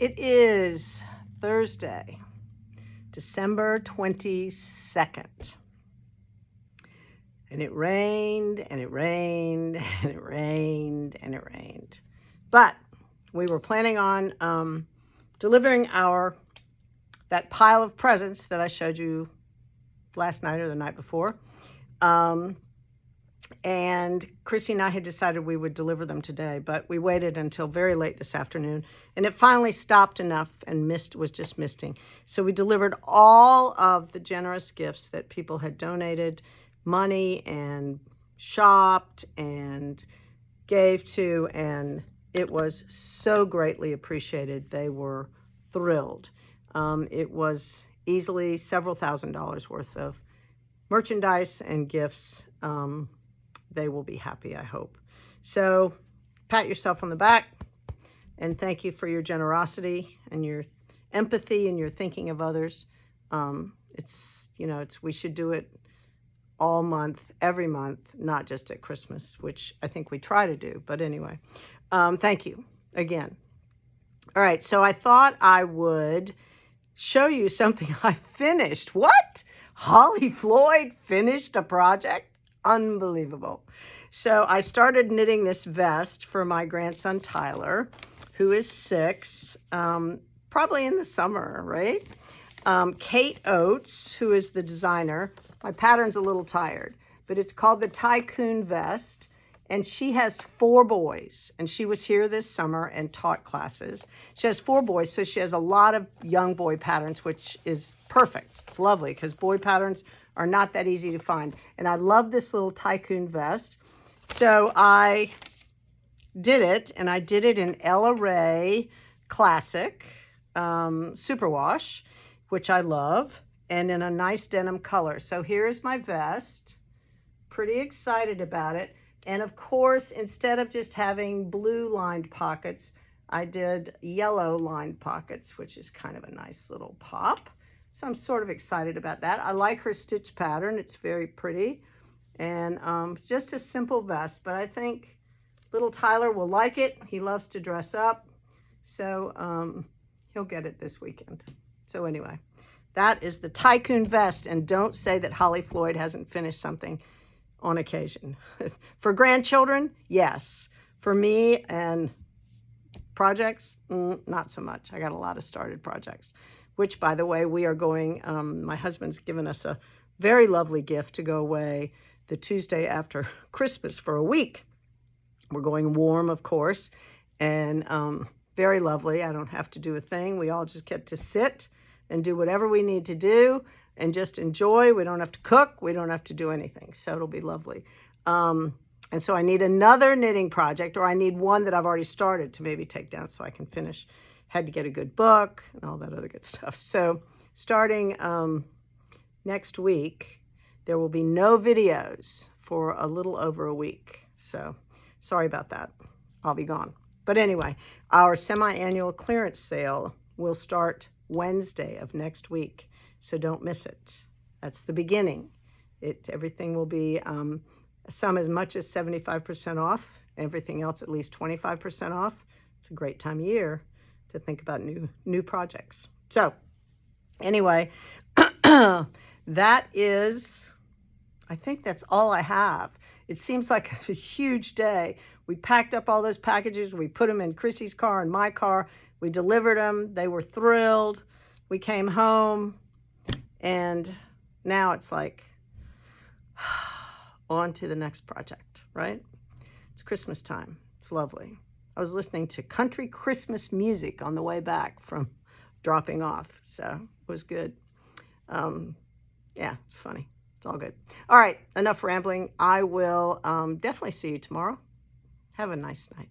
It is Thursday, December 22nd. And it rained, and it rained, and it rained, and it rained. But we were planning on delivering that pile of presents that I showed you last night or the night before. And Christy and I had decided we would deliver them today, but we waited until very late this afternoon, and it finally stopped enough and was just misting. So we delivered all of the generous gifts that people had donated money and shopped and gave to, and it was so greatly appreciated. They were thrilled. It was easily several $1,000s worth of merchandise and gifts. They will be happy, I hope. So pat yourself on the back and thank you for your generosity and your empathy and your thinking of others. We should do it all month, every month, not just at Christmas, which I think we try to do. But anyway, thank you again. All right, so I thought I would show you something I finished. What? Holly Floyd finished a project? Unbelievable. So I started knitting this vest for my grandson Tyler, who is 6, probably in the summer, right? Kate Oates, who is the designer. My pattern's a little tired, but it's called the Tycoon Vest, and she has 4 boys, and she was here this summer and taught classes. She has 4 boys, so she has a lot of young boy patterns, which is perfect. It's lovely because boy patterns are not that easy to find. And I love this little Tycoon vest. So I did it, and I did it in Ella Rae Classic Superwash, which I love, and in a nice denim color. So here's my vest. Pretty excited about it. And of course, instead of just having blue lined pockets, I did yellow lined pockets, which is kind of a nice little pop. So I'm sort of excited about that. I like her stitch pattern. It's very pretty. And it's just a simple vest, but I think little Tyler will like it. He loves to dress up. So he'll get it this weekend. So anyway, that is the Tycoon Vest. And don't say that Holly Floyd hasn't finished something on occasion. For grandchildren, yes. For me and projects, not so much. I got a lot of started projects, which, by the way, we are going, my husband's given us a very lovely gift to go away the Tuesday after Christmas for a week. We're going warm, of course, and very lovely. I don't have to do a thing. We all just get to sit and do whatever we need to do and just enjoy. We don't have to cook. We don't have to do anything. So it'll be lovely. And so I need another knitting project, or I need one that I've already started to maybe take down so I can finish. Had to get a good book and all that other good stuff. So starting next week, there will be no videos for a little over a week. So sorry about that. I'll be gone. But anyway, our semi-annual clearance sale will start Wednesday of next week. So don't miss it. That's the beginning. Everything will be some as much as 75% off. Everything else at least 25% off. It's a great time of year to think about new projects. So anyway, I think that's all I have. It seems like it's a huge day. We packed up all those packages. We put them in Chrissy's car and my car. We delivered them. They were thrilled. We came home, and now it's like on to the next project, right? It's Christmas time. It's lovely. I was listening to country Christmas music on the way back from dropping off, so it was good. Yeah, it's funny. It's all good. All right, enough rambling. I will definitely see you tomorrow. Have a nice night.